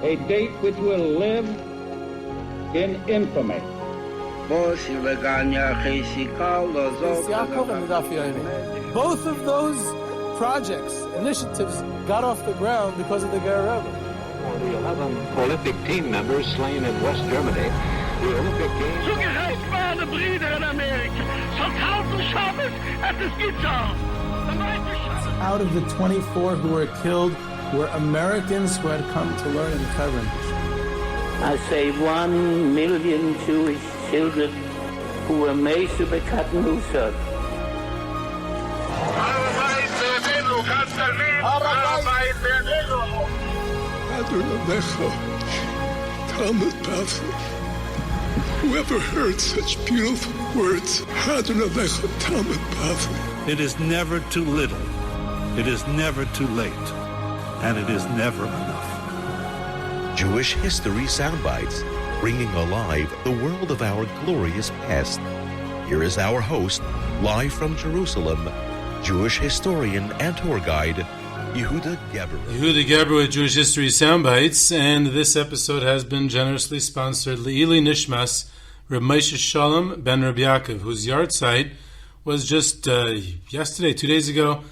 A date which will live in infamy. Both of those projects, initiatives, got off the ground because of the Great Arab Revolt. The 11 Olympic team members slain in West Germany. The Olympic Games. Zugerecht waren Brüder in Amerika. Schon 1000 Shabbos at the Skitzal. Out of the 24 who were killed were Americans who had come to learn in Hebron. I say 1 million Jewish children who were made to be cut loose. Whoever heard such beautiful words? It is never too little. It is never too late. And it is never enough. Jewish History Soundbites, bringing alive the world of our glorious past. Here is our host, live from Jerusalem, Jewish historian and tour guide, Yehuda Geber. Yehuda Geber with Jewish History Soundbites, and this episode has been generously sponsored Le'ili Nishmas Reb Moshe Shalom ben Reb Yaakov, whose yahrzeit was just yesterday, 2 days ago,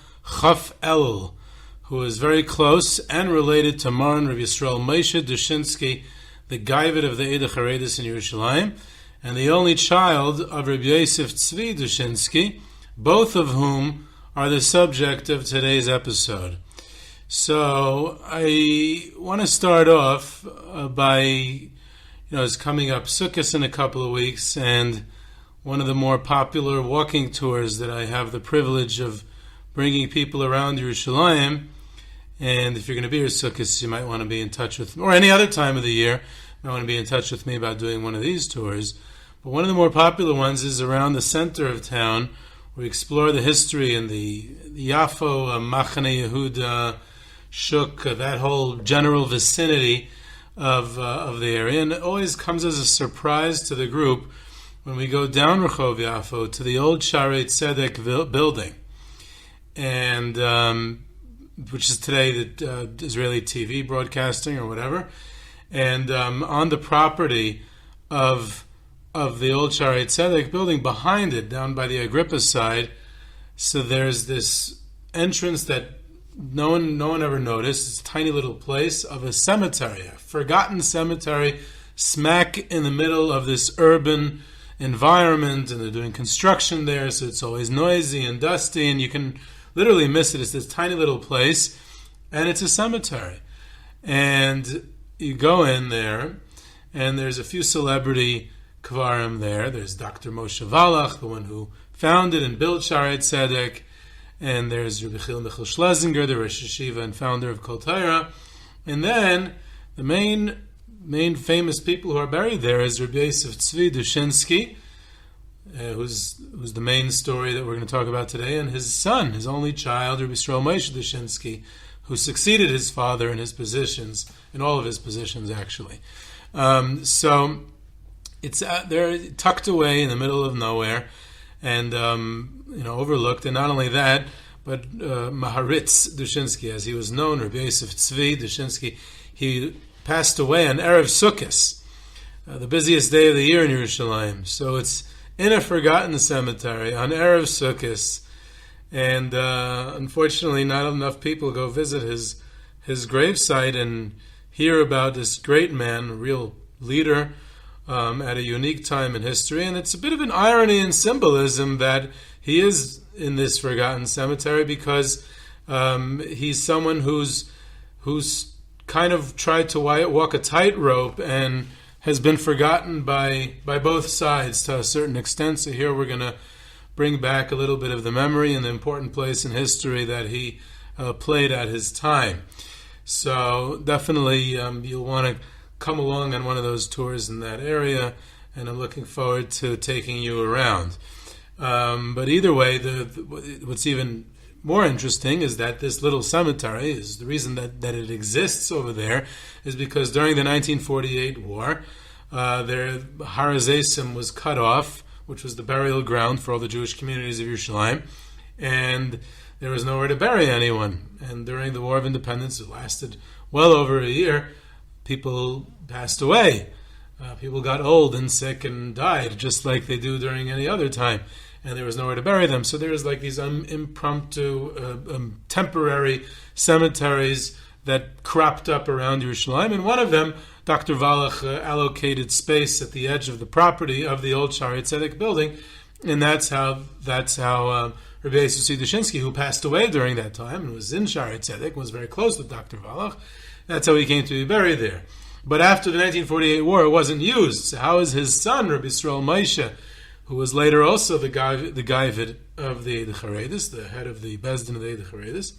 Chaf Elul, who is very close and related to Maran Rav Yisrael Moshe Dushinsky, the Gaivet of the Eidah Chareidis in Yerushalayim, and the only child of Rav Yosef Tzvi Dushinsky, both of whom are the subject of today's episode. So I want to start off by, it's coming up Sukkot in a couple of weeks, and one of the more popular walking tours that I have the privilege of bringing people around Yerushalayim. And if you're going to be here Sukkot, you might want to be in touch with me, or any other time of the year, you might want to be in touch with me about doing one of these tours. But one of the more popular ones is around the center of town. We explore the history in the Yafo, Machane Yehuda, Shuk, that whole general vicinity of the area. And it always comes as a surprise to the group when we go down Rehov Yafo to the old Sharei Tzedek building, and which is today the Israeli TV broadcasting or whatever. And on the property of the old Sharei Tzedek building, behind it, down by the Agrippa side, so there's this entrance that no one ever noticed. It's a tiny little place of a cemetery, a forgotten cemetery, smack in the middle of this urban environment, and they're doing construction there, so it's always noisy and dusty, and you can literally miss it. It's this tiny little place, and it's a cemetery. And you go in there, and there's a few celebrity Kvarim there. There's Dr. Moshe Wallach, the one who founded and built Sharei Tzedek, and there's Rabbi Chil Michel Schlesinger, the Rosh Yeshiva and founder of Kol Torah. And then the main famous people who are buried there is Rav Yosef Tzvi Dushinsky, who's the main story that we're going to talk about today, and his son, his only child, Rabbi Yisrael Moshe Dushinsky, who succeeded his father in his positions, in all of his positions actually. So it's they're tucked away in the middle of nowhere, and overlooked. And not only that, but Maharitz Dushinsky, as he was known, Rabbi Yosef Tzvi Dushinsky, he passed away on Erev Sukkot, the busiest day of the year in Yerushalayim. So it's in a forgotten cemetery on Erev Sukkot, and unfortunately, not enough people go visit his gravesite and hear about this great man, a real leader, at a unique time in history. And it's a bit of an irony and symbolism that he is in this forgotten cemetery, because he's someone who's kind of tried to walk a tightrope and has been forgotten by both sides to a certain extent. So here we're going to bring back a little bit of the memory and the important place in history that he played at his time. So definitely you'll want to come along on one of those tours in that area, and I'm looking forward to taking you around. But either way, what's even more interesting is that this little cemetery is the reason that it exists over there is because during the 1948 war, their Har HaZeisim was cut off, which was the burial ground for all the Jewish communities of Yerushalayim, and there was nowhere to bury anyone. And during the War of Independence, it lasted well over a year, people passed away. People got old and sick and died, just like they do during any other time. And there was nowhere to bury them. So there was like these impromptu, temporary cemeteries that cropped up around Yerushalayim. And one of them, Dr. Wallach allocated space at the edge of the property of the old Shaarei Tzedek building. And that's how Rav Yosef Tzvi Dushinsky, who passed away during that time and was in Shaarei Tzedek, was very close with Dr. Wallach. That's how he came to be buried there. But after the 1948 war, it wasn't used. So how is his son, Rabbi Yisrael Moshe, who was later also the Gaivid of the Eidah Chareidis, the head of the Bezdin of the Eidah Chareidis,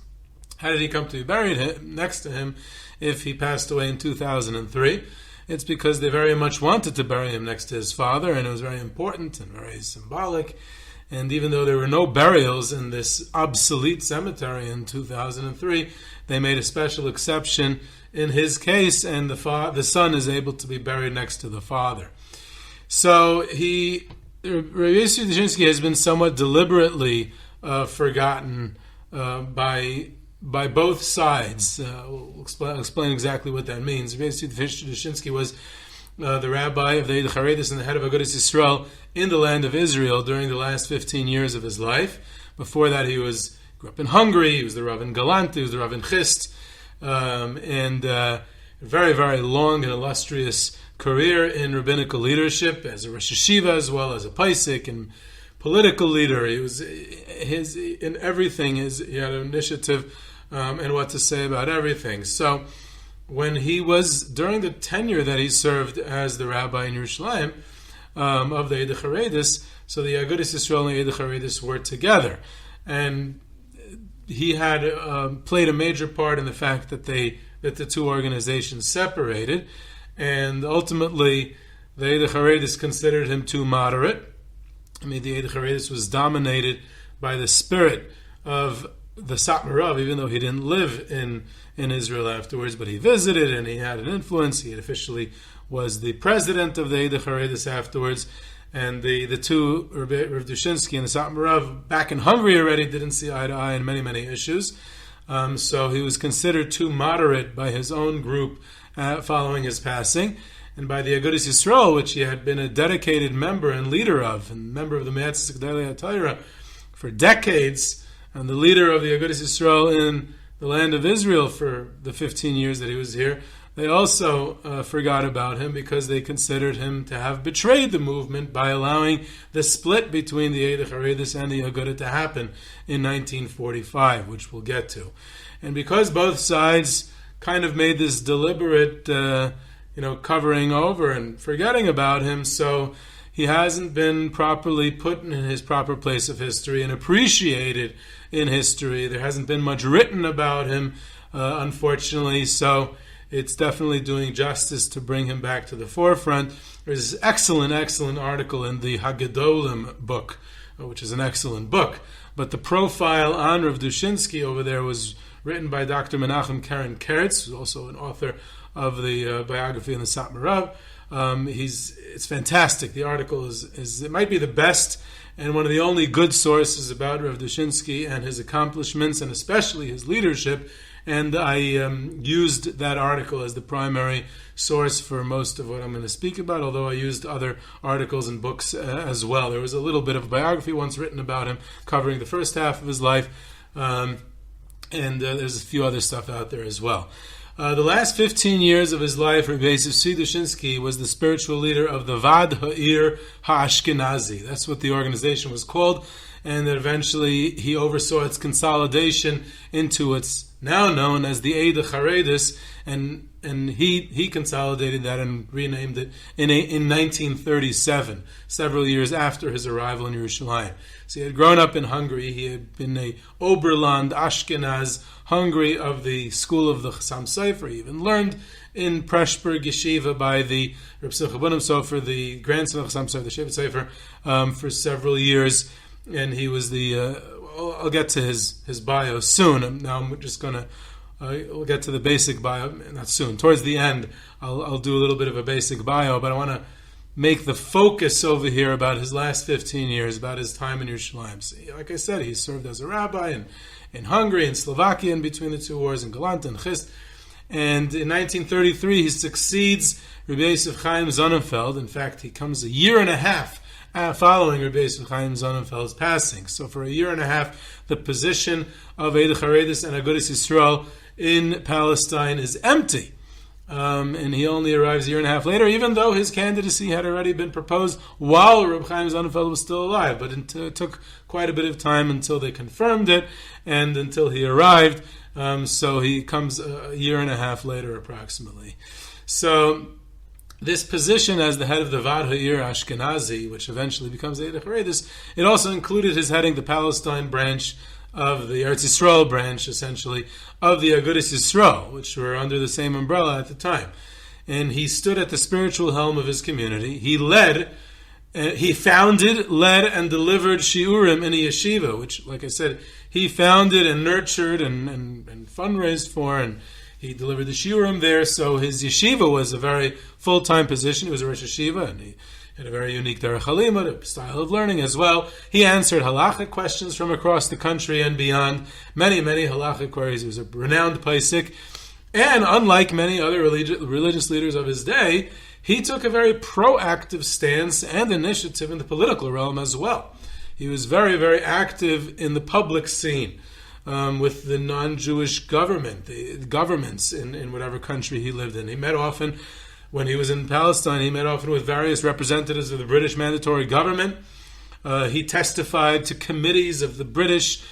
how did he come to be buried next to him if he passed away in 2003? It's because they very much wanted to bury him next to his father, and it was very important and very symbolic. And even though there were no burials in this obsolete cemetery in 2003, they made a special exception in his case, and the son is able to be buried next to the father. So Rav Yosef Dushinsky has been somewhat deliberately forgotten by both sides. We'll explain exactly what that means. Rav Yosef Dushinsky was the rabbi of the Eidah Chareidis and the head of Agudas Yisrael in the land of Israel during the last 15 years of his life. Before that, he grew up in Hungary. He was the Rav in Galanta, he was the Rav in Chust, and a very, very long and illustrious career in rabbinical leadership as a rosh yeshiva as well as a paisik and political leader. He was in everything. He had an initiative and what to say about everything. So when he was, during the tenure that he served as the rabbi in Yerushalayim of the Eidah Chareidis, so the Agudas Yisrael and the Eidah Chareidis were together. And he had played a major part in the fact that the two organizations separated, and ultimately the Eidah Chareidis considered him too moderate. I mean, the Eidah Chareidis was dominated by the spirit of the Satmarav, even though he didn't live in Israel afterwards, but he visited and he had an influence. He officially was the president of the Eidah Chareidis afterwards. And the two, Rav Dushinsky and the Satmarav, back in Hungary already, didn't see eye to eye in many, many issues. So he was considered too moderate by his own group following his passing. And by the Agudas Yisrael, which he had been a dedicated member and leader of, and member of the Me'atzis Gedolei HaTorah for decades, and the leader of the Agudas Yisrael in the land of Israel for the 15 years that he was here, they also forgot about him because they considered him to have betrayed the movement by allowing the split between the Eidah Chareidis and the Agudah to happen in 1945, which we'll get to. And because both sides kind of made this deliberate covering over and forgetting about him, so he hasn't been properly put in his proper place of history and appreciated in history. There hasn't been much written about him, unfortunately, so it's definitely doing justice to bring him back to the forefront. There's this excellent article in the Haggadolim book, which is an excellent book, but the profile on Rav Dushinsky over there was written by Dr. Menachem Karen Keretz, who's also an author of the biography in the Satmarav. It's fantastic. The article is it might be the best and one of the only good sources about Rav Dushinsky and his accomplishments, and especially his leadership. And I used that article as the primary source for most of what I'm going to speak about, although I used other articles and books as well. There was a little bit of a biography once written about him, covering the first half of his life, and there's a few other stuff out there as well. The last 15 years of his life, Rav Yosef Tzvi Dushinsky was the spiritual leader of the Vad Ha'ir HaAshkenazi. That's what the organization was called, and that eventually he oversaw its consolidation into what's now known as the Eidah Chareidis, and he consolidated that and renamed it in 1937, several years after his arrival in Yerushalayim. So he had grown up in Hungary. He had been a Oberland, Ashkenaz, Hungary of the school of the Chassam Sofer. He even learned in Preshberg Yeshiva by the Reb Simcha Bunim Sofer, the grandson of Chassam Sofer, the Shevet Sofer, for several years. And he was I'll get to his bio soon. Now I'm just going to, we'll get to the basic bio, not soon. Towards the end, I'll do a little bit of a basic bio, but I want to make the focus over here about his last 15 years, about his time in Yerushalayim. So, like I said, he served as a rabbi in Hungary and Slovakia in between the two wars, in Galanta and Chust. And in 1933, he succeeds Rav Yosef Chaim Sonnenfeld. In fact, he comes a year and a half following Rav Yosef Chaim Sonnenfeld's passing. So for a year and a half, the position of Eidah Chareidis and Agudas Yisrael in Palestine is empty. And he only arrives a year and a half later, even though his candidacy had already been proposed while Rav Chaim Sonnenfeld was still alive. But it took quite a bit of time until they confirmed it and until he arrived. So he comes a year and a half later, approximately. So this position as the head of the Vad Ha'ir Ashkenazi, which eventually becomes Eidah Chareidis, it also included his heading the Palestine branch of the Eretz Yisrael branch, essentially, of the Agudas Yisrael, which were under the same umbrella at the time. And he stood at the spiritual helm of his community. He founded, led, and delivered shiurim in a yeshiva, which, like I said, he founded and nurtured and fundraised for, and he delivered the shiurim there. So his yeshiva was a very full-time position. He was a rosh yeshiva, and he had a very unique derech halimud, a style of learning as well. He answered halachic questions from across the country and beyond, many, many halachic queries. He was a renowned paisik, and unlike many other religious leaders of his day, he took a very proactive stance and initiative in the political realm as well. He was very, very active in the public scene with the non-Jewish government, the governments in whatever country he lived in. He met often, when he was in Palestine, he met often with various representatives of the British mandatory government. He testified to committees of the British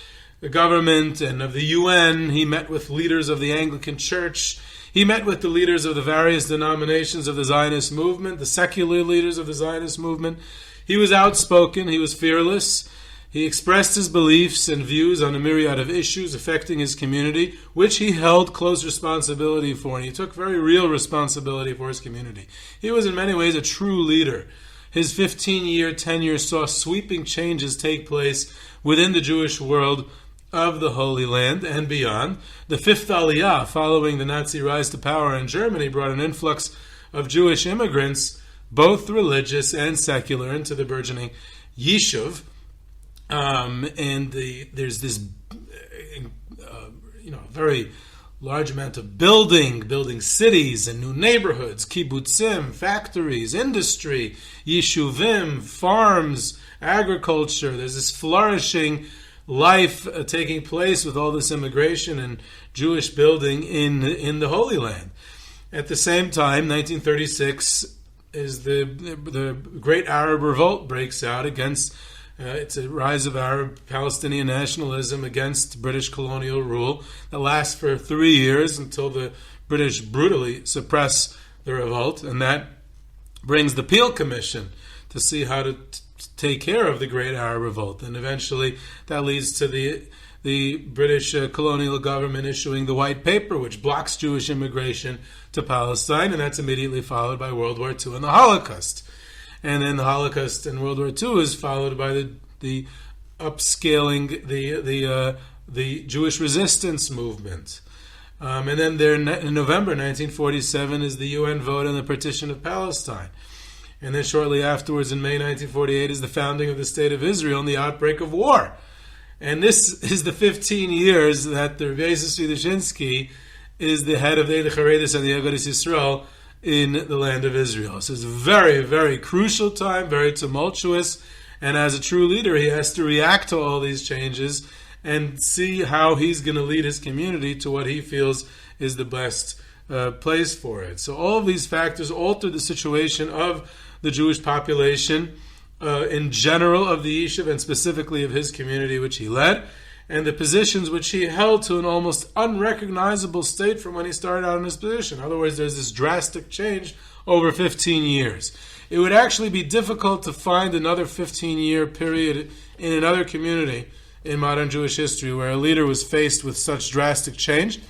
government and of the UN. He met with leaders of the Anglican Church. He met with the leaders of the various denominations of the Zionist movement, the secular leaders of the Zionist movement. He was outspoken. He was fearless. He expressed his beliefs and views on a myriad of issues affecting his community, which he held close responsibility for, and he took very real responsibility for his community. He was in many ways a true leader. His 15-year tenure saw sweeping changes take place within the Jewish world of the Holy Land and beyond. The fifth Aliyah, following the Nazi rise to power in Germany, brought an influx of Jewish immigrants, both religious and secular, into the burgeoning Yishuv. There's this very large amount of building cities and new neighborhoods, kibbutzim, factories, industry, yeshuvim, farms, agriculture. There's this flourishing life taking place with all this immigration and Jewish building in the Holy Land. At the same time, 1936 is the Great Arab Revolt breaks out against. It's a rise of Arab Palestinian nationalism against British colonial rule that lasts for 3 years until the British brutally suppress the revolt, and that brings the Peel Commission to see how to take care of the Great Arab Revolt, and eventually that leads to the British colonial government issuing the White Paper, which blocks Jewish immigration to Palestine, and that's immediately followed by World War II and the Holocaust. And then the Holocaust and World War II is followed by the upscaling, the Jewish resistance movement. And then there, in November 1947 is the UN vote on the partition of Palestine. And then shortly afterwards, in May 1948, is the founding of the State of Israel and the outbreak of war. And this is the 15 years that the Rav Yosef Tzvi Dushinsky is the head of the Eidah Chareidis and the Agudas Yisrael in the land of Israel. So it's a very, very crucial time, very tumultuous, and as a true leader, he has to react to all these changes and see how he's going to lead his community to what he feels is the best place for it. So all of these factors alter the situation of the Jewish population in general of the Yishuv, and specifically of his community which he led, and the positions which he held to an almost unrecognizable state from when he started out in his position. In other words, there's this drastic change over 15 years. It would actually be difficult to find another 15-year period in another community in modern Jewish history where a leader was faced with such drastic change.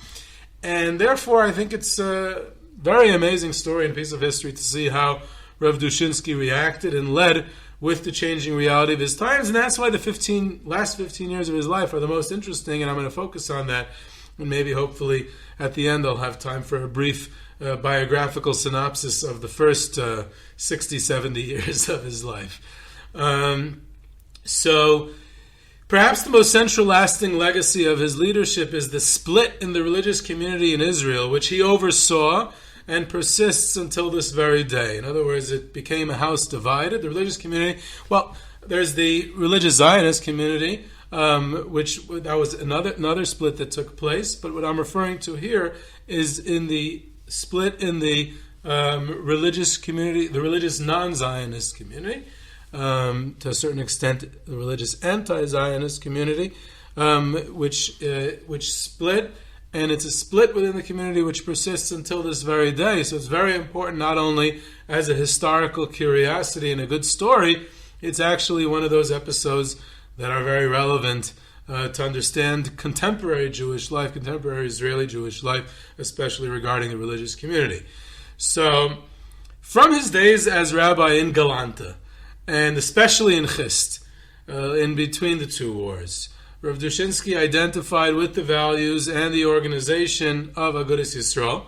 And therefore, I think it's a very amazing story and piece of history to see how Rav Dushinsky reacted and led with the changing reality of his times, and that's why the last 15 years of his life are the most interesting, and I'm going to focus on that, and maybe hopefully at the end I'll have time for a brief biographical synopsis of the first 60, 70 years of his life. So Perhaps the most central lasting legacy of his leadership is the split in the religious community in Israel, which he oversaw and persists until this very day. In other words, it became a house divided. The religious community, well, there's the religious Zionist community, which that was another split that took place. But what I'm referring to here is in the split in the religious community, the religious non-Zionist community, to a certain extent, the religious anti-Zionist community, which split, and it's a split within the community which persists until this very day. So it's very important, not only as a historical curiosity and a good story, it's actually one of those episodes that are very relevant to understand contemporary Jewish life, contemporary Israeli Jewish life, especially regarding the religious community. So, from his days as rabbi in Galanta, and especially in Chust, in between the two wars, Rav Dushinsky identified with the values and the organization of Agudas Yisrael.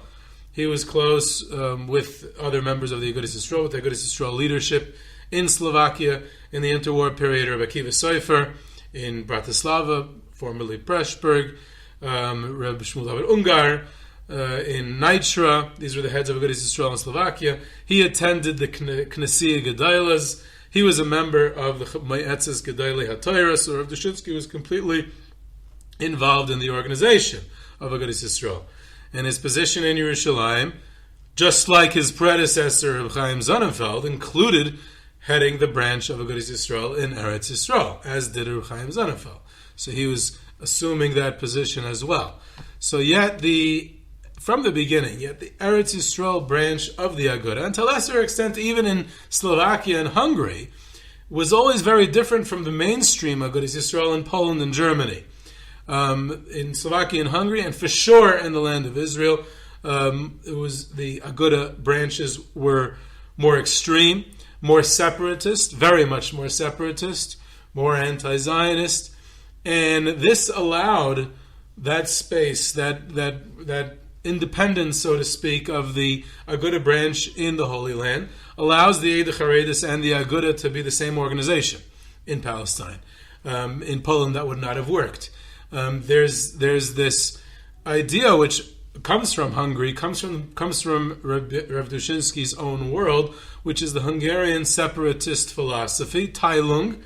He was close with other members of the Agudas Yisrael, with the Agudas Yisrael leadership in Slovakia in the interwar period, Rabbi Akiva Sofer in Bratislava, formerly Pressburg, Rabbi Shmuel David Ungar in Nitra. These were the heads of Agudas Yisrael in Slovakia. He attended the Knessia Gedalas. He was a member of the Moetzes Gedolei HaTorah, so Rav Dushinsky was completely involved in the organization of Agudas Yisrael. And his position in Yerushalayim, just like his predecessor, Reb Chaim Sonnenfeld, included heading the branch of Agudas Yisrael in Eretz Yisrael, as did Reb Chaim Sonnenfeld. So he was assuming that position as well. So from the beginning, the Eretz Yisrael branch of the Aguda, and to a lesser extent even in Slovakia and Hungary, was always very different from the mainstream Agudas Yisrael in Poland and Germany. In Slovakia and Hungary, and for sure in the land of Israel, it was the Aguda branches were more extreme, more separatist, very much more separatist, more anti-Zionist, and this allowed that space, that independence, so to speak, of the Aguda branch in the Holy Land, allows the Eidah Chareidis and the Aguda to be the same organization in Palestine. In Poland, that would not have worked. There's this idea which comes from Hungary, comes from Rav Dushinsky's own world, which is the Hungarian separatist philosophy, Teilung,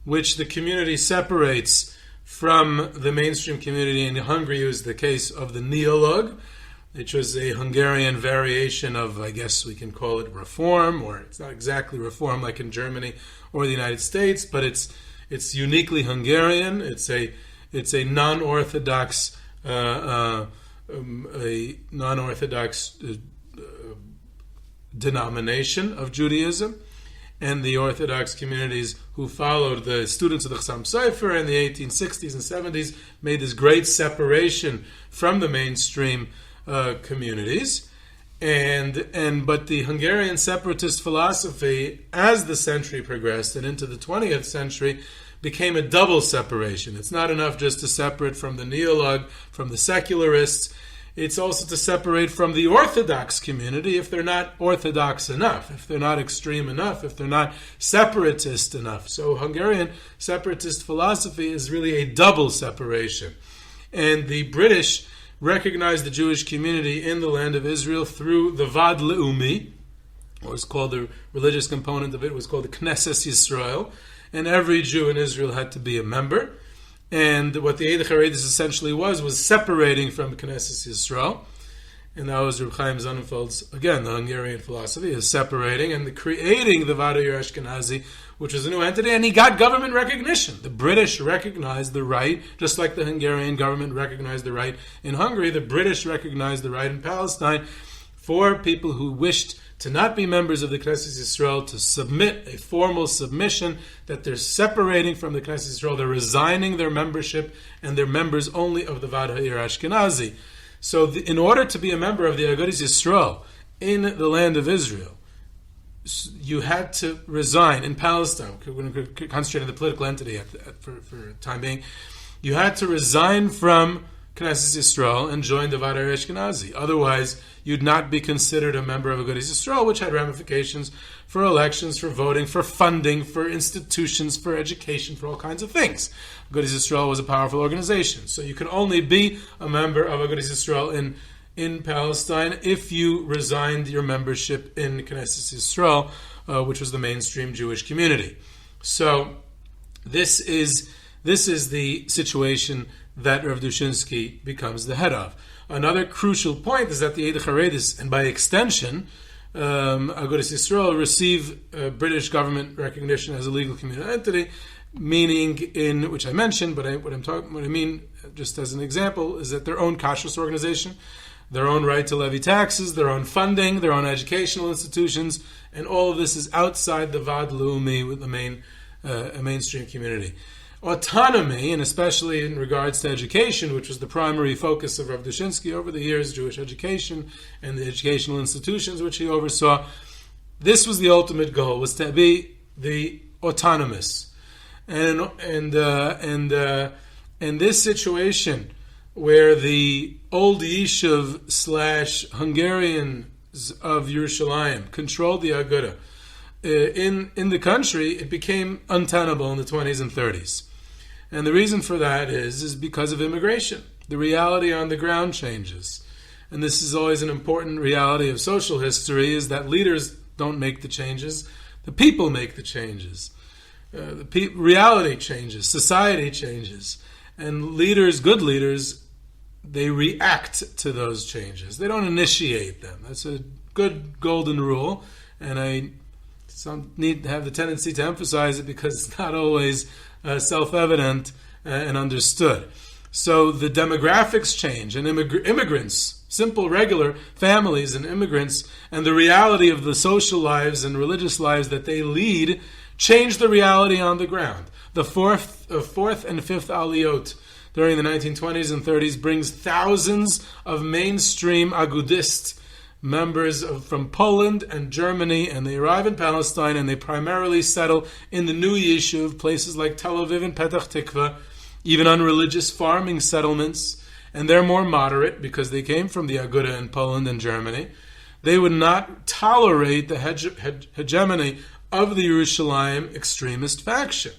which the community separates from the mainstream community. In Hungary, it was the case of the Neolog, which was a Hungarian variation of, I guess we can call it reform, or it's not exactly reform like in Germany or the United States, but it's uniquely Hungarian. It's a non-orthodox denomination of Judaism, and the Orthodox communities who followed the students of the Chassam Sofer in the 1860s and 70s made this great separation from the mainstream communities. But the Hungarian separatist philosophy, as the century progressed and into the 20th century, became a double separation. It's not enough just to separate from the Neolog, from the secularists. It's also to separate from the Orthodox community if they're not Orthodox enough, if they're not extreme enough, if they're not separatist enough. So Hungarian separatist philosophy is really a double separation. And the British recognized the Jewish community in the land of Israel through the Vad Leumi, or it's called the religious component of it, was called the Knesset Yisrael, and every Jew in Israel had to be a member. And what the Eidah Chareidis essentially was separating from Knesset Yisrael. And that was Reb Chaim Sonnenfeld's, again, the Hungarian philosophy, is separating and creating the Vada Yer Ashkenazi, which was a new entity, and he got government recognition. The British recognized the right, just like the Hungarian government recognized the right in Hungary, the British recognized the right in Palestine for people who wished to not be members of the Knesset Yisrael, to submit a formal submission that they're separating from the Knesset Yisrael, they're resigning their membership, and they're members only of the Vad Ha'ir Ashkenazi. So in order to be a member of the Agudas Yisrael in the land of Israel, you had to resign in Palestine. We're going to concentrate on the political entity for the time being. You had to resign from Knesset Yisrael and joined the Vadar Ashkenazi. Otherwise, you'd not be considered a member of Agudas Yisrael, which had ramifications for elections, for voting, for funding, for institutions, for education, for all kinds of things. Agudas Yisrael was a powerful organization. So you could only be a member of Agudas Yisrael in Palestine if you resigned your membership in Knesset Yisrael, which was the mainstream Jewish community. So this is the situation that Rav Dushinsky becomes the head of. Another crucial point is that the Eidah Chareidis, and by extension, Agudas Yisrael, receive British government recognition as a legal communal entity, meaning in which I mentioned, but what I mean, just as an example, is that their own kashrus organization, their own right to levy taxes, their own funding, their own educational institutions, and all of this is outside the Vad Leumi with a mainstream community. Autonomy, and especially in regards to education, which was the primary focus of Rav Dushinsky over the years, Jewish education and the educational institutions which he oversaw, this was the ultimate goal, was to be the autonomous. And this situation where the old Yishuv / Hungarians of Yerushalayim controlled the Aguda in the country, it became untenable in the 20s and 30s. And the reason for that is because of immigration. The reality on the ground changes. And this is always an important reality of social history, is that leaders don't make the changes, the people make the changes. Reality changes, society changes. And leaders, good leaders, they react to those changes. They don't initiate them. That's a good golden rule, and I need to have the tendency to emphasize it because it's not always self-evident and understood. So the demographics change, and immigrants, simple, regular families and immigrants, and the reality of the social lives and religious lives that they lead change the reality on the ground. The fourth and fifth aliyot during the 1920s and 30s brings thousands of mainstream Agudist members from Poland and Germany, and they arrive in Palestine, and they primarily settle in the new Yishuv, places like Tel Aviv and Petach Tikva, even unreligious farming settlements, and they're more moderate because they came from the Aguda in Poland and Germany. They would not tolerate the hegemony of the Yerushalayim extremist faction.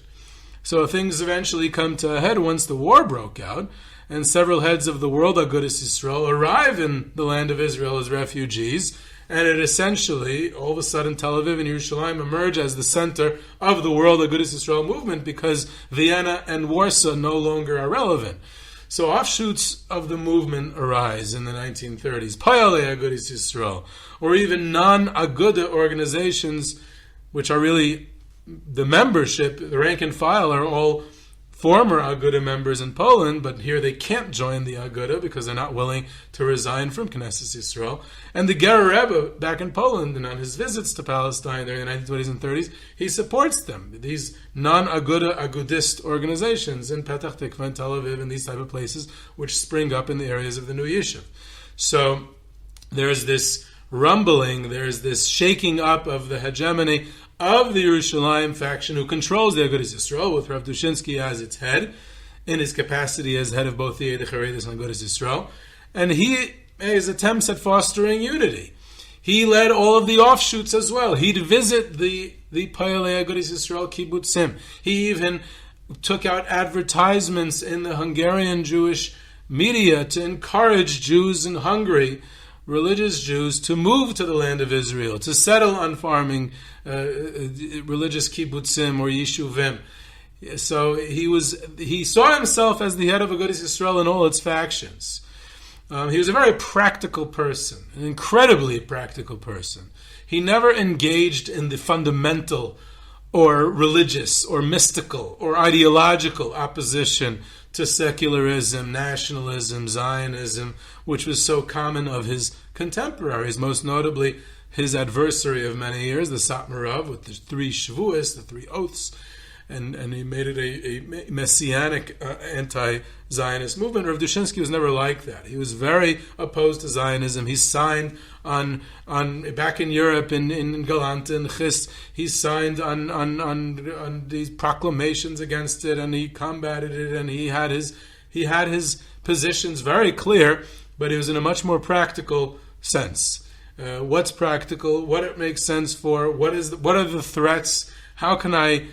So things eventually come to a head once the war broke out, and several heads of the world Agudas Yisrael arrive in the land of Israel as refugees, and it essentially, all of a sudden, Tel Aviv and Yerushalayim emerge as the center of the world Agudas Yisrael movement because Vienna and Warsaw no longer are relevant. So offshoots of the movement arise in the 1930s, Payale Agudas Yisrael, or even non-Aguda organizations, which are really the membership, the rank and file are all former Aguda members in Poland, but here they can't join the Aguda because they're not willing to resign from Knesset Yisrael. And the Great Arab Revolt back in Poland, and on his visits to Palestine during the 1920s and 30s, he supports them, these non-Aguda, Agudist organizations in Petach Tikva and Tel Aviv and these type of places, which spring up in the areas of the new Yishuv. So there's this rumbling, there's this shaking up of the hegemony of the Yerushalayim faction who controls the Agudas Yisrael, with Rav Dushinsky as its head, in his capacity as head of both the Eidah Chareidis and Agudas Yisrael. And his attempts at fostering unity. He led all of the offshoots as well. He'd visit the Payalei Agudas Yisrael kibbutzim. He even took out advertisements in the Hungarian Jewish media to encourage Jews in Hungary, religious Jews, to move to the land of Israel, to settle on farming religious kibbutzim or yeshuvim. So he saw himself as the head of Agudas Yisrael in all its factions. He was a very practical person, an incredibly practical person. He never engaged in the fundamental or religious or mystical or ideological opposition to secularism, nationalism, Zionism, which was so common of his contemporaries, most notably his adversary of many years, the Satmarav, with the 3 Shavuos, the 3 oaths, and he made it a messianic anti-Zionist movement. Rav Dushinsky was never like that. He was very opposed to Zionism. He signed on back in Europe in Galanta and Chust. He signed on these proclamations against it, and he combated it, and he had his positions very clear, but it was in a much more practical sense. What's practical? What it makes sense for? What are the threats? How can I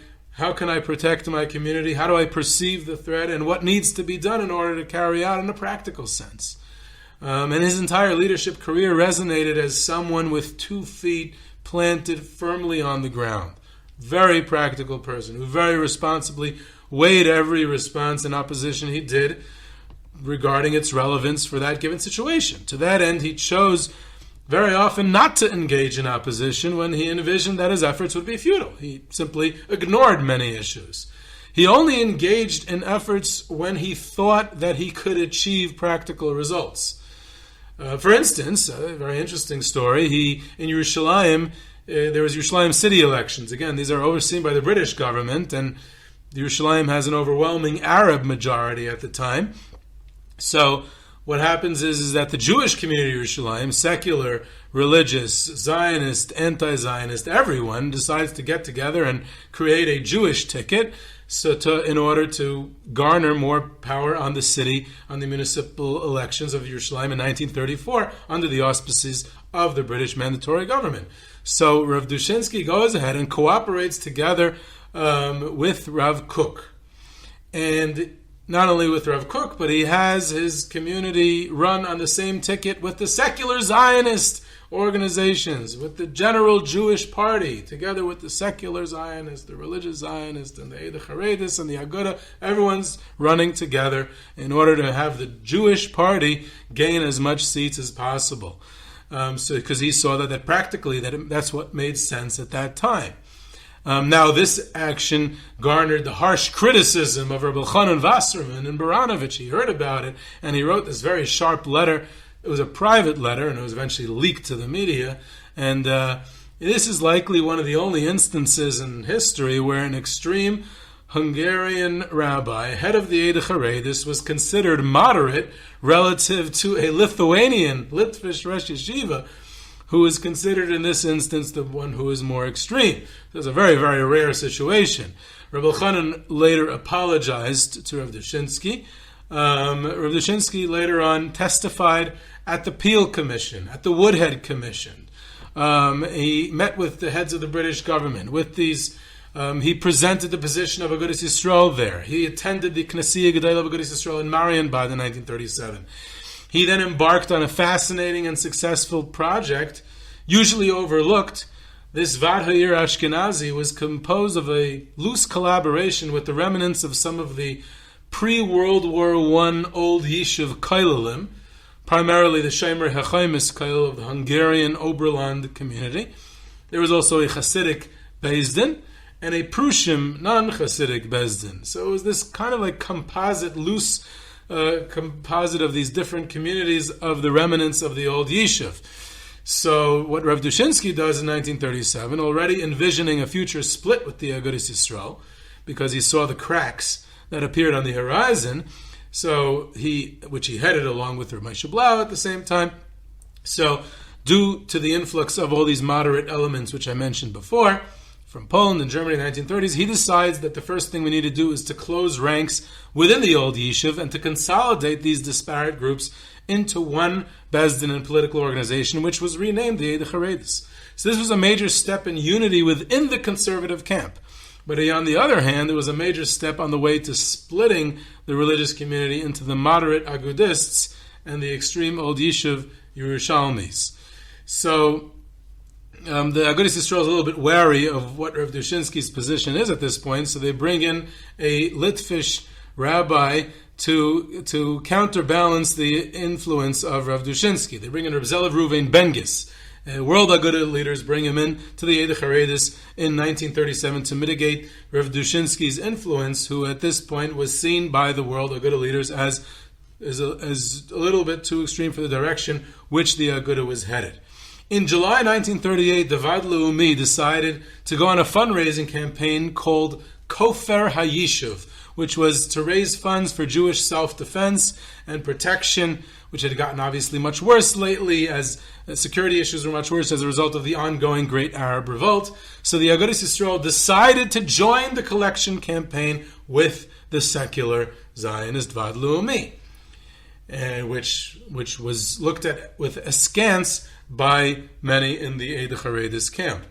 protect my community? How do I perceive the threat? And what needs to be done in order to carry out in a practical sense? And his entire leadership career resonated as someone with 2 feet planted firmly on the ground. Very practical person who very responsibly weighed every response and opposition he did regarding its relevance for that given situation. To that end, he chose very often not to engage in opposition when he envisioned that his efforts would be futile. He simply ignored many issues. He only engaged in efforts when he thought that he could achieve practical results. For instance, a very interesting story, in Yerushalayim, there was Yerushalayim city elections. Again, these are overseen by the British government, and Yerushalayim has an overwhelming Arab majority at the time. So what happens is that the Jewish community of Yerushalayim, secular, religious, Zionist, anti-Zionist, everyone decides to get together and create a Jewish ticket in order to garner more power on the city, on the municipal elections of Yerushalayim in 1934 under the auspices of the British mandatory government. So Rav Dushinsky goes ahead and cooperates together with Rav Kook. And not only with Rav Kook, but he has his community run on the same ticket with the secular Zionist organizations, with the General Jewish Party, together with the secular Zionists, the religious Zionists, and the Eidah Chareidis and the Aguda. Everyone's running together in order to have the Jewish Party gain as much seats as possible. Because he saw that practically that's what made sense at that time. Now, this action garnered the harsh criticism of Rabbi Chanan Wasserman in Baranovich. He heard about it, and he wrote this very sharp letter. It was a private letter, and it was eventually leaked to the media. And this is likely one of the only instances in history where an extreme Hungarian rabbi, head of the Eidah Chareidis, was considered moderate relative to a Litvish rosh yeshiva, who is considered in this instance the one who is more extreme. It's a very, very rare situation. Rabbi Chanan later apologized to Rav Dushinsky. Rav Dushinsky later on testified at the Peel Commission, at the Woodhead Commission. He met with the heads of the British government. He presented the position of Agudas Yisrael there. He attended the Knesset Gedolah of Agudas Yisrael in Marienbad in 1937. He then embarked on a fascinating and successful project, usually overlooked. This Vad Ha'ir Ashkenazi was composed of a loose collaboration with the remnants of some of the pre-World War I old Yishuv Kailalim, primarily the Shomer HaChaimis Kail of the Hungarian Oberland community. There was also a Hasidic Bezdin and a Prussian non-Hasidic Bezdin. So it was this kind of like loose composite of these different communities of the remnants of the old Yishuv. So what Rav Dushinsky does in 1937, already envisioning a future split with the Agudas Yisrael, because he saw the cracks that appeared on the horizon, which he headed along with Rav Moshe Blau at the same time. So due to the influx of all these moderate elements which I mentioned before, from Poland and Germany in the 1930s, he decides that the first thing we need to do is to close ranks within the old Yishuv and to consolidate these disparate groups into one Bezdin and political organization, which was renamed the Eidah Chareidis. So this was a major step in unity within the conservative camp. But on the other hand, it was a major step on the way to splitting the religious community into the moderate Agudists and the extreme old Yishuv Yerushalmis. So the Agudas Yisrael is a little bit wary of what Rav Dushinsky's position is at this point, so they bring in a Litvish rabbi to counterbalance the influence of Rav Dushinsky. They bring in Reb Zelev Ruvain Bengis. World Aguda leaders bring him in to the Eidah Chareidis in 1937 to mitigate Rav Dushinsky's influence, who at this point was seen by the World Aguda leaders as a little bit too extreme for the direction which the Aguda was headed. In July 1938, the Vad Leumi decided to go on a fundraising campaign called Kofer HaYishuv, which was to raise funds for Jewish self-defense and protection, which had gotten obviously much worse lately as security issues were much worse as a result of the ongoing Great Arab Revolt. So the Agudas Yisrael decided to join the collection campaign with the secular Zionist Vad Leumi. which was looked at with askance by many in the Eidah Chareidis camp.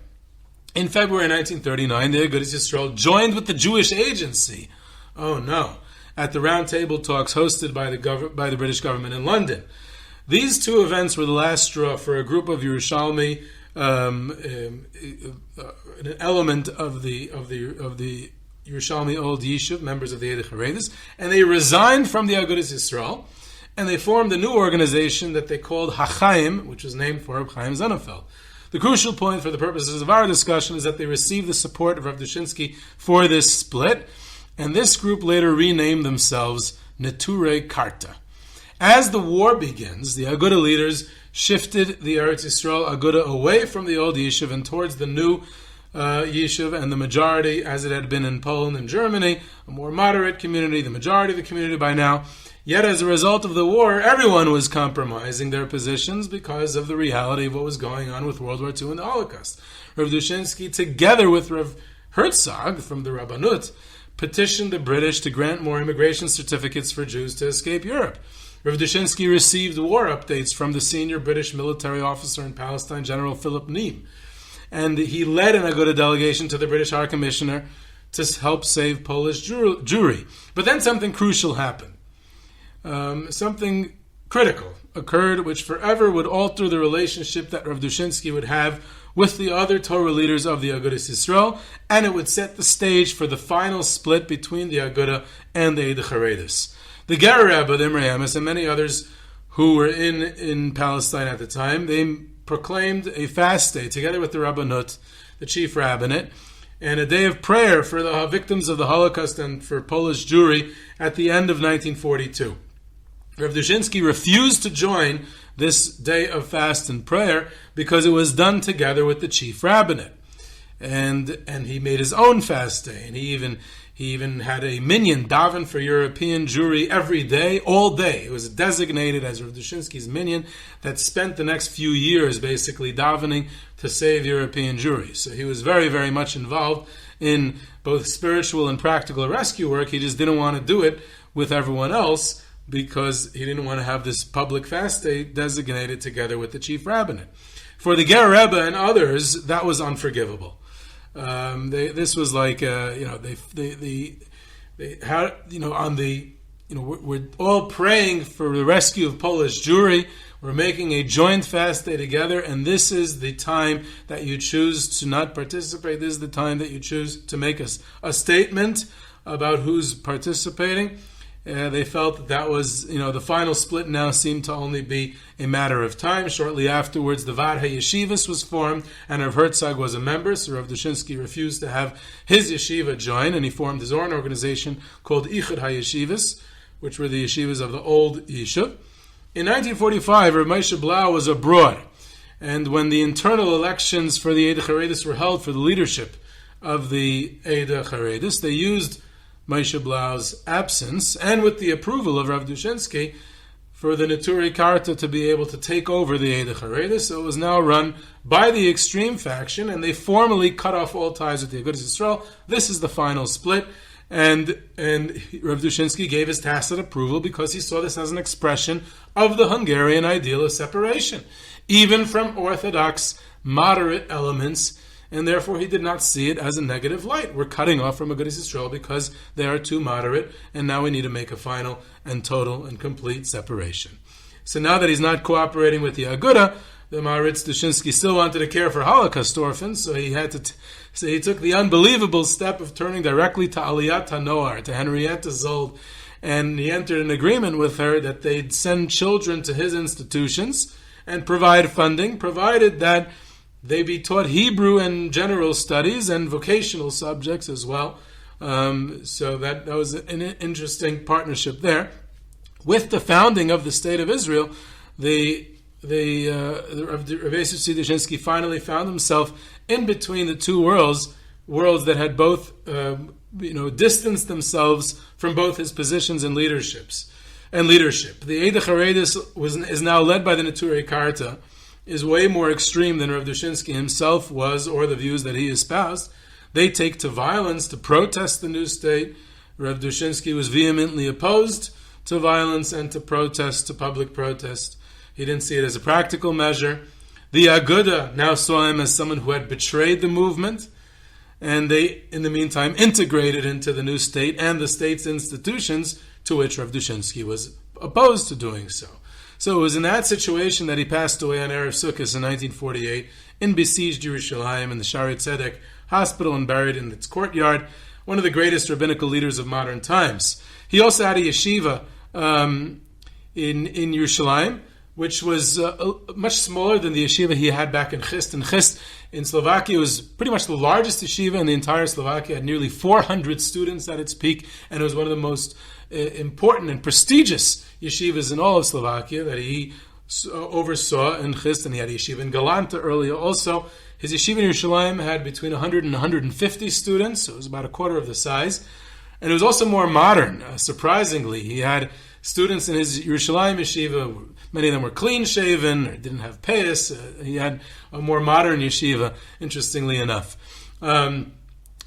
In February 1939, the Agudas Yisrael joined with the Jewish Agency. Oh no! At the roundtable talks hosted by the British government in London. These two events were the last straw for a group of Yerushalmi, an element of the Yerushalmi old Yishuv, members of the Eidah Chareidis, and they resigned from the Agudas Yisrael, and they formed a new organization that they called HaChaim, which was named for Reb Chaim Sonnenfeld. The crucial point for the purposes of our discussion is that they received the support of Rav Dushinsky for this split, and this group later renamed themselves Neturei Karta. As the war begins, the Aguda leaders shifted the Eretz Yisrael Aguda away from the old Yishuv and towards the new Yishuv, and the majority, as it had been in Poland and Germany, a more moderate community, the majority of the community by now. Yet as a result of the war, everyone was compromising their positions because of the reality of what was going on with World War II and the Holocaust. Rav Dushinsky, together with Rav Herzog from the Rabbanut, petitioned the British to grant more immigration certificates for Jews to escape Europe. Rav Dushinsky received war updates from the senior British military officer in Palestine, General Philip Neame, and he led an Aguda delegation to the British High Commissioner to help save Polish Jewry. But then something crucial happened. Something critical occurred which forever would alter the relationship that Rav Dushinsky would have with the other Torah leaders of the Agudas Yisrael, and it would set the stage for the final split between the Aguda and the Eidah Chareidis. The Great Arab Revolt and many others who were in Palestine at the time, they proclaimed a fast day together with the Rabbanut, the chief rabbinate, and a day of prayer for the victims of the Holocaust and for Polish Jewry at the end of 1942. Rav Dushinsky refused to join this day of fast and prayer because it was done together with the chief rabbinate, and he made his own fast day, and he even had a minyan daven for European Jewry every day, all day. It was designated as Rav Dushinsky's minyan that spent the next few years basically davening to save European Jewry. So he was very, very much involved in both spiritual and practical rescue work. He just didn't want to do it with everyone else because he didn't want to have this public fast day designated together with the chief rabbinate. For the Ger Rebbe and others, that was unforgivable. This was like, we're all praying for the rescue of Polish Jewry. We're making a joint fast day together, and this is the time that you choose to not participate. This is the time that you choose to make a statement about who's participating. They felt that was, the final split now seemed to only be a matter of time. Shortly afterwards, the Vad HaYeshivas was formed, and Rav Herzog was a member, so Rav Dushinsky refused to have his yeshiva join, and he formed his own organization called Eidah HaYeshivas, which were the yeshivas of the old Yishuv. In 1945, Rav Moshe Blau was abroad, and when the internal elections for the Eidah Chareidis were held for the leadership of the Eidah Chareidis, they used Moshe Blau's absence, and with the approval of Rav Dushinsky, for the Neturei Karta to be able to take over the Eidah Chareidis. So it was now run by the extreme faction, and they formally cut off all ties with the Agudas Yisrael. This is the final split, and Rav Dushinsky gave his tacit approval because he saw this as an expression of the Hungarian ideal of separation, even from Orthodox, moderate elements, and therefore he did not see it as a negative light. We're cutting off from Agudas Yisrael because they are too moderate, and now we need to make a final and total and complete separation. So now that he's not cooperating with the Aguda, the Maharitz Dushinsky still wanted to care for Holocaust orphans, so he took the unbelievable step of turning directly to Aliyat HaNoar, to Henrietta Zold, and he entered an agreement with her that they'd send children to his institutions and provide funding, provided that they be taught Hebrew and general studies and vocational subjects as well. So that was an interesting partnership there. With the founding of the State of Israel, the Rav Yosef Tzvi Dushinsky finally found himself in between the two worlds that had both distanced themselves from both his positions and leadership. The Eidah Chareidis is now led by the Neturei Karta, is way more extreme than Rav Dushinsky himself was, or the views that he espoused. They take to violence to protest the new state. Rav Dushinsky was vehemently opposed to violence and to protest, to public protest. He didn't see it as a practical measure. The Aguda now saw him as someone who had betrayed the movement, and they, in the meantime, integrated into the new state and the state's institutions, to which Rav Dushinsky was opposed to doing so. So it was in that situation that he passed away on Erev Sukkot in 1948 in besieged Yerushalayim in the Shaarei Tzedek hospital and buried in its courtyard, one of the greatest rabbinical leaders of modern times. He also had a yeshiva in Yerushalayim, which was much smaller than the yeshiva he had back in Chust. And Chust in Slovakia was pretty much the largest yeshiva in the entire Slovakia. It had nearly 400 students at its peak, and it was one of the most important and prestigious yeshivas in all of Slovakia that he oversaw in Chust, and he had a yeshiva in Galanta earlier also. His yeshiva in Yerushalayim had between 100 and 150 students, so it was about a quarter of the size. And it was also more modern, surprisingly. He had students in his Yerushalayim yeshiva, many of them were clean-shaven, or didn't have payas. He had a more modern yeshiva, interestingly enough.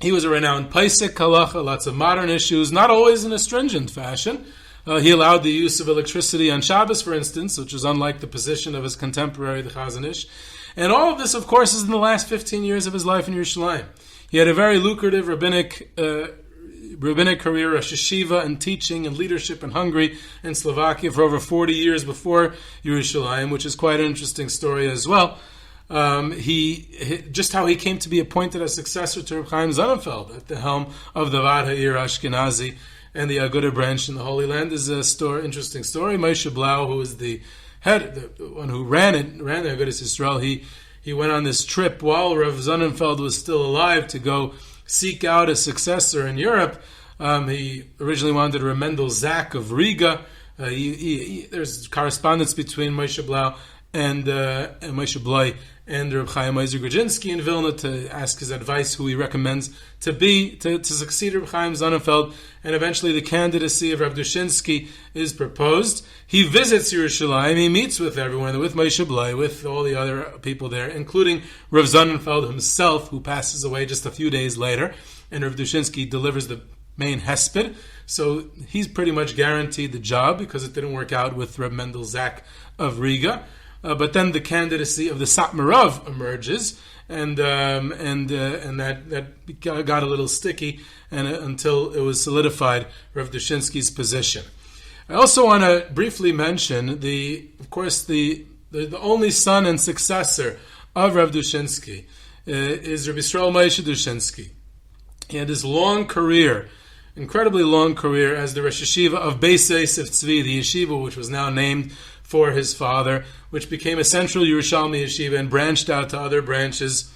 He was a renowned paisek halacha, lots of modern issues, not always in a stringent fashion. He allowed the use of electricity on Shabbos, for instance, which was unlike the position of his contemporary, the Chazon Ish. And all of this, of course, is in the last 15 years of his life in Yerushalayim. He had a very lucrative rabbinic career, a yeshiva and teaching and leadership in Hungary and Slovakia for over 40 years before Yerushalayim, which is quite an interesting story as well. Just how he came to be appointed as successor to Reb Chaim Sonnenfeld at the helm of the Vad Ha'ir Ashkenazi and the Aguda branch in the Holy Land is a interesting story. Moshe Blau, who was the head, the one who ran the Agudas Yisrael, he went on this trip while Rav Sonnenfeld was still alive to go seek out a successor in Europe. He originally wanted Reb Mendel Zak of Riga. There's correspondence between Moshe Blau and Moshe Blai and Reb Chaim Ozer Grudzinski in Vilna to ask his advice who he recommends to succeed Reb Chaim Sonnenfeld, and eventually the candidacy of Rav Dushinsky is proposed. He visits Yerushalayim, he meets with everyone, with Moshe Blai, with all the other people there, including Rav Sonnenfeld himself, who passes away just a few days later, and Rav Dushinsky delivers the main hesped. So he's pretty much guaranteed the job because it didn't work out with Reb Mendel Zak of Riga. But then the candidacy of the Satmarov emerges, and that got a little sticky, and until it was solidified, Rav Dushinsky's position. I also want to briefly mention the only son and successor of Rav Dushinsky is Rabbi Yisrael Moshe Dushinsky. He had this long career, incredibly long career, as the Rosh Yeshiva of Rav Yosef Tzvi, the yeshiva which was now named for his father, which became a central Yerushalmi yeshiva and branched out to other branches,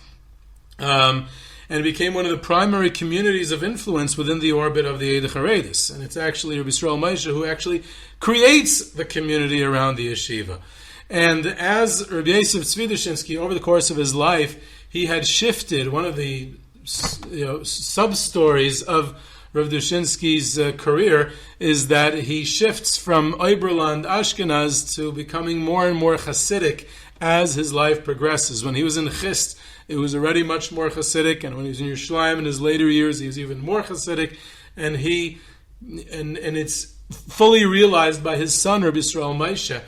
and became one of the primary communities of influence within the orbit of the Eidah Chareidis. And it's actually Rabbi Yisrael Moshe who actually creates the community around the yeshiva. And as Rav Yosef Tzvi Dushinsky, over the course of his life, he had shifted. One of the sub-stories of Rav Dushinsky's career is that he shifts from Oberland Ashkenaz to becoming more and more Hasidic as his life progresses. When he was in Chust, it was already much more Hasidic, and when he was in Yerushalayim in his later years, he was even more Hasidic, and it's fully realized by his son, Rabbi Yisrael Moshe,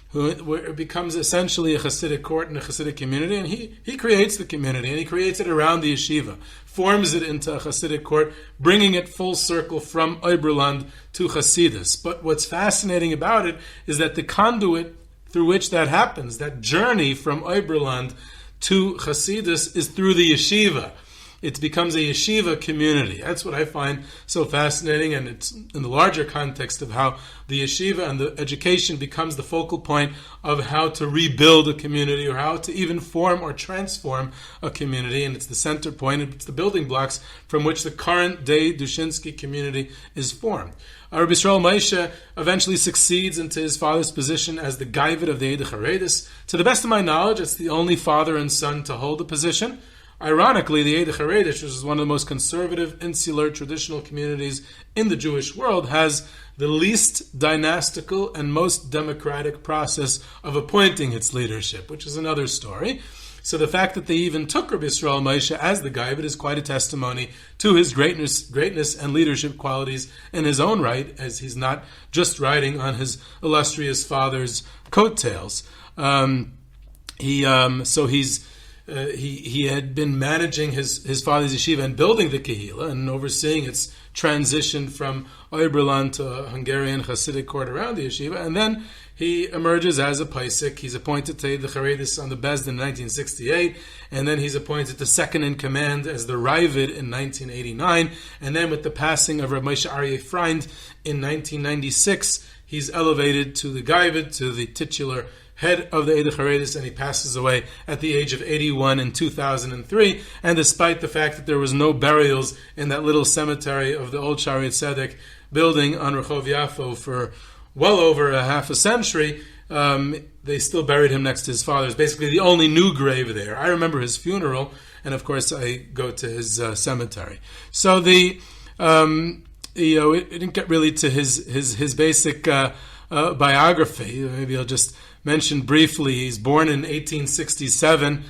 who becomes essentially a Hasidic court and a Hasidic community, and he creates the community, and he creates it around the yeshiva, forms it into a Hasidic court, bringing it full circle from Oberland to Hasidus. But what's fascinating about it is that the conduit through which that happens, that journey from Oberland to Hasidus, is through the yeshiva. It becomes a yeshiva community. That's what I find so fascinating, and it's in the larger context of how the yeshiva and the education becomes the focal point of how to rebuild a community or how to even form or transform a community, and it's the center point, it's the building blocks from which the current day Dushinsky community is formed. Rabbi Yisrael Moshe eventually succeeds into his father's position as the Gaivet of the Eidah Chareidis. To the best of my knowledge, it's the only father and son to hold the position. Ironically, the Eidah Chareidis, which is one of the most conservative, insular, traditional communities in the Jewish world, has the least dynastical and most democratic process of appointing its leadership, which is another story. So the fact that they even took Rabbi Yisrael Moshe as the Gaibid is quite a testimony to his greatness and leadership qualities in his own right, as he's not just riding on his illustrious father's coattails. He had been managing his father's yeshiva and building the Kehillah and overseeing its transition from Oberland to Hungarian Hasidic court around the yeshiva, and then he emerges as a Paisik. He's appointed to Eidah Chareidis on the Bezdin in 1968, and then he's appointed to second in command as the Ravid in 1989, and then with the passing of Rav Moshe Aryeh Freund in 1996, he's elevated to the Gaibid, to the titular head of the Eidah Chareidis, and he passes away at the age of 81 in 2003. And despite the fact that there was no burials in that little cemetery of the old Shaarei Tzedek building on Rehov Yafo for well over a half a century, they still buried him next to his father. It's basically the only new grave there. I remember his funeral, and of course I go to his cemetery. So it didn't get really to his basic biography. Maybe I'll just mention briefly. He's born in 1867.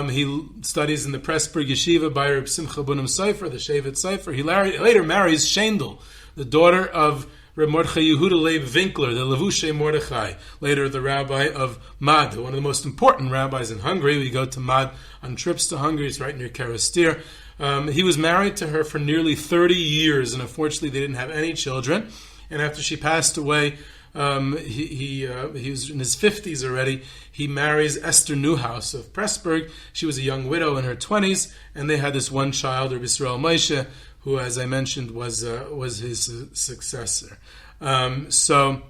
He studies in the Pressburg Yeshiva by Reb Simcha Bunim Seifer, the Shevet Seifer. He later marries Shendel, the daughter of Reb Mordechai Yehuda Leib Winkler, the Levushe Mordechai, later the rabbi of Mad, one of the most important rabbis in Hungary. We go to Mad on trips to Hungary. It's right near Karastir. He was married to her for nearly 30 years, and unfortunately they didn't have any children. And after she passed away, he was in his 50s already. He marries Esther Newhouse of Pressburg. She was a young widow in her 20s, and they had this one child, Rabbi Yisrael Moshe, who, as I mentioned, was his successor. So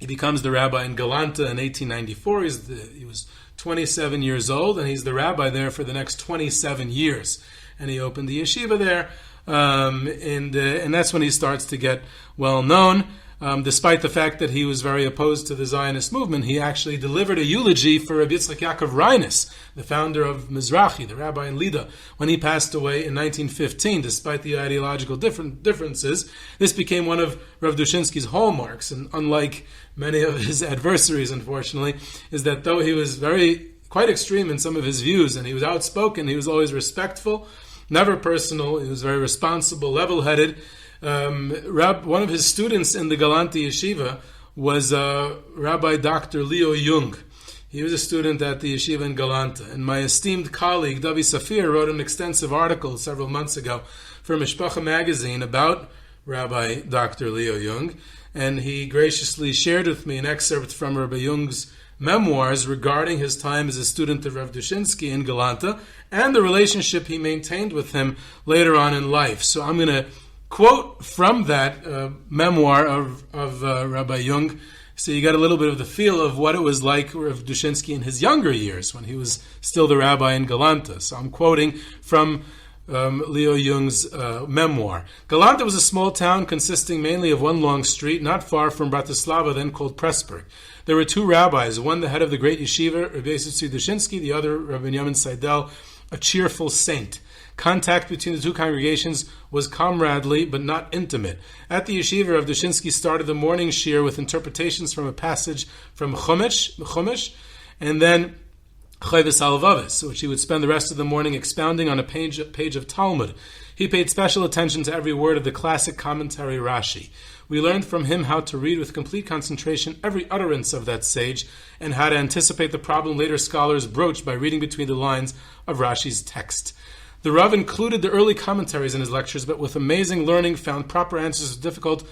he becomes the rabbi in Galanta in 1894. He was 27 years old, and he's the rabbi there for the next 27 years. And he opened the yeshiva there, and that's when he starts to get well known. Despite the fact that he was very opposed to the Zionist movement, he actually delivered a eulogy for Rabbi Yitzchak Yaakov Reines, the founder of Mizrachi, the rabbi in Lida, when he passed away in 1915. Despite the ideological differences, this became one of Rav Dushinsky's hallmarks, and unlike many of his adversaries, unfortunately, is that though he was quite extreme in some of his views, and he was outspoken, he was always respectful, never personal. He was very responsible, level-headed. One of his students in the Galanta Yeshiva was Rabbi Dr. Leo Jung. He was a student at the yeshiva in Galanta. And my esteemed colleague, Davi Safir, wrote an extensive article several months ago for Mishpacha magazine about Rabbi Dr. Leo Jung. And he graciously shared with me an excerpt from Rabbi Jung's memoirs regarding his time as a student of Rav Dushinsky in Galanta and the relationship he maintained with him later on in life. So I'm going to quote from that memoir of Rabbi Jung, so you got a little bit of the feel of what it was like Rav Dushinsky in his younger years when he was still the rabbi in Galanta. So I'm quoting from Leo Jung's memoir. Galanta was a small town consisting mainly of one long street, not far from Bratislava, then called Pressburg. There were two rabbis, one the head of the Great Yeshiva, Rav Yosef Tzvi Dushinsky, the other Rabbi Yamin Seidel, a cheerful saint. Contact between the two congregations was comradely but not intimate. At the yeshiva, Rav Dushinsky started the morning shir with interpretations from a passage from Chumash, and then Chayves Halvavis, which he would spend the rest of the morning expounding on a page of Talmud. He paid special attention to every word of the classic commentary Rashi. We learned from him how to read with complete concentration every utterance of that sage, and how to anticipate the problem later scholars broached by reading between the lines of Rashi's text. The Rav included the early commentaries in his lectures, but with amazing learning found proper answers to difficult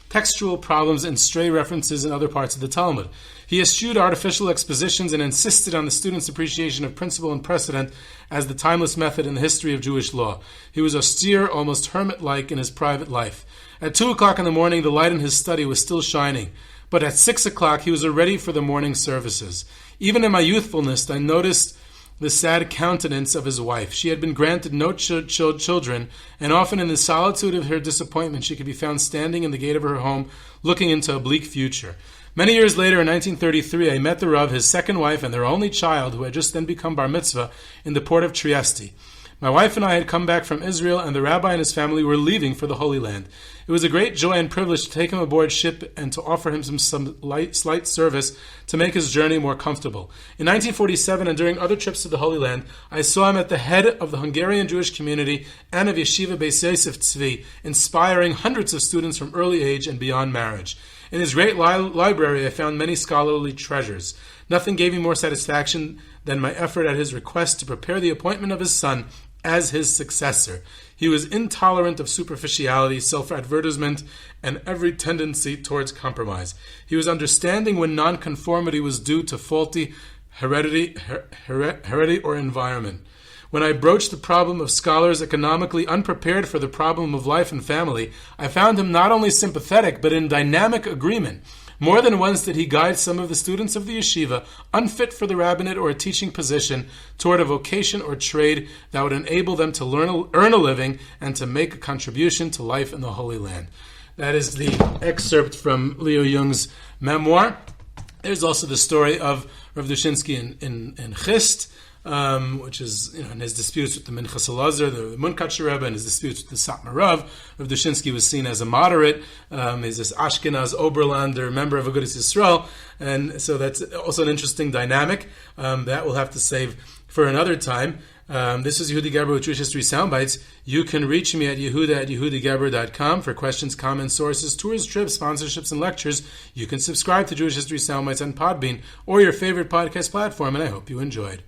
textual problems and stray references in other parts of the Talmud. He eschewed artificial expositions and insisted on the student's appreciation of principle and precedent as the timeless method in the history of Jewish law. He was austere, almost hermit-like in his private life. At 2 o'clock in the morning, the light in his study was still shining, but at 6 o'clock he was ready for the morning services. Even in my youthfulness, I noticed the sad countenance of his wife. She had been granted no children, and often in the solitude of her disappointment she could be found standing in the gate of her home, looking into a bleak future. Many years later, in 1933, I met the Rav, his second wife, and their only child, who had just then become bar mitzvah, in the port of Trieste. My wife and I had come back from Israel, and the rabbi and his family were leaving for the Holy Land. It was a great joy and privilege to take him aboard ship and to offer him some slight service to make his journey more comfortable. In 1947 and during other trips to the Holy Land, I saw him at the head of the Hungarian Jewish community and of Yeshiva Rav Yosef Tzvi, inspiring hundreds of students from early age and beyond marriage. In his great library, I found many scholarly treasures. Nothing gave me more satisfaction than my effort at his request to prepare the appointment of his son as his successor. He was intolerant of superficiality, self-advertisement, and every tendency towards compromise. He was understanding when nonconformity was due to faulty heredity or environment. When I broached the problem of scholars economically unprepared for the problem of life and family, I found him not only sympathetic, but in dynamic agreement. More than once did he guide some of the students of the yeshiva, unfit for the rabbinate or a teaching position, toward a vocation or trade that would enable them to earn a living and to make a contribution to life in the Holy Land. That is the excerpt from Leo Jung's memoir. There's also the story of Rav Dushinsky in Chust, which is in his disputes with the Minchas Elazar, the Munkatcher Rebbe, and his disputes with the Satmar Rav. Rav Dushinsky was seen as a moderate. He's this Ashkenaz Oberlander, member of Agudas Yisrael, and so that's also an interesting dynamic that we'll have to save for another time. This is Yehudi Geber with Jewish History Soundbites. You can reach me at yehuda@yehudigeber.com for questions, comments, sources, tours, trips, sponsorships, and lectures. You can subscribe to Jewish History Soundbites on Podbean or your favorite podcast platform, and I hope you enjoyed.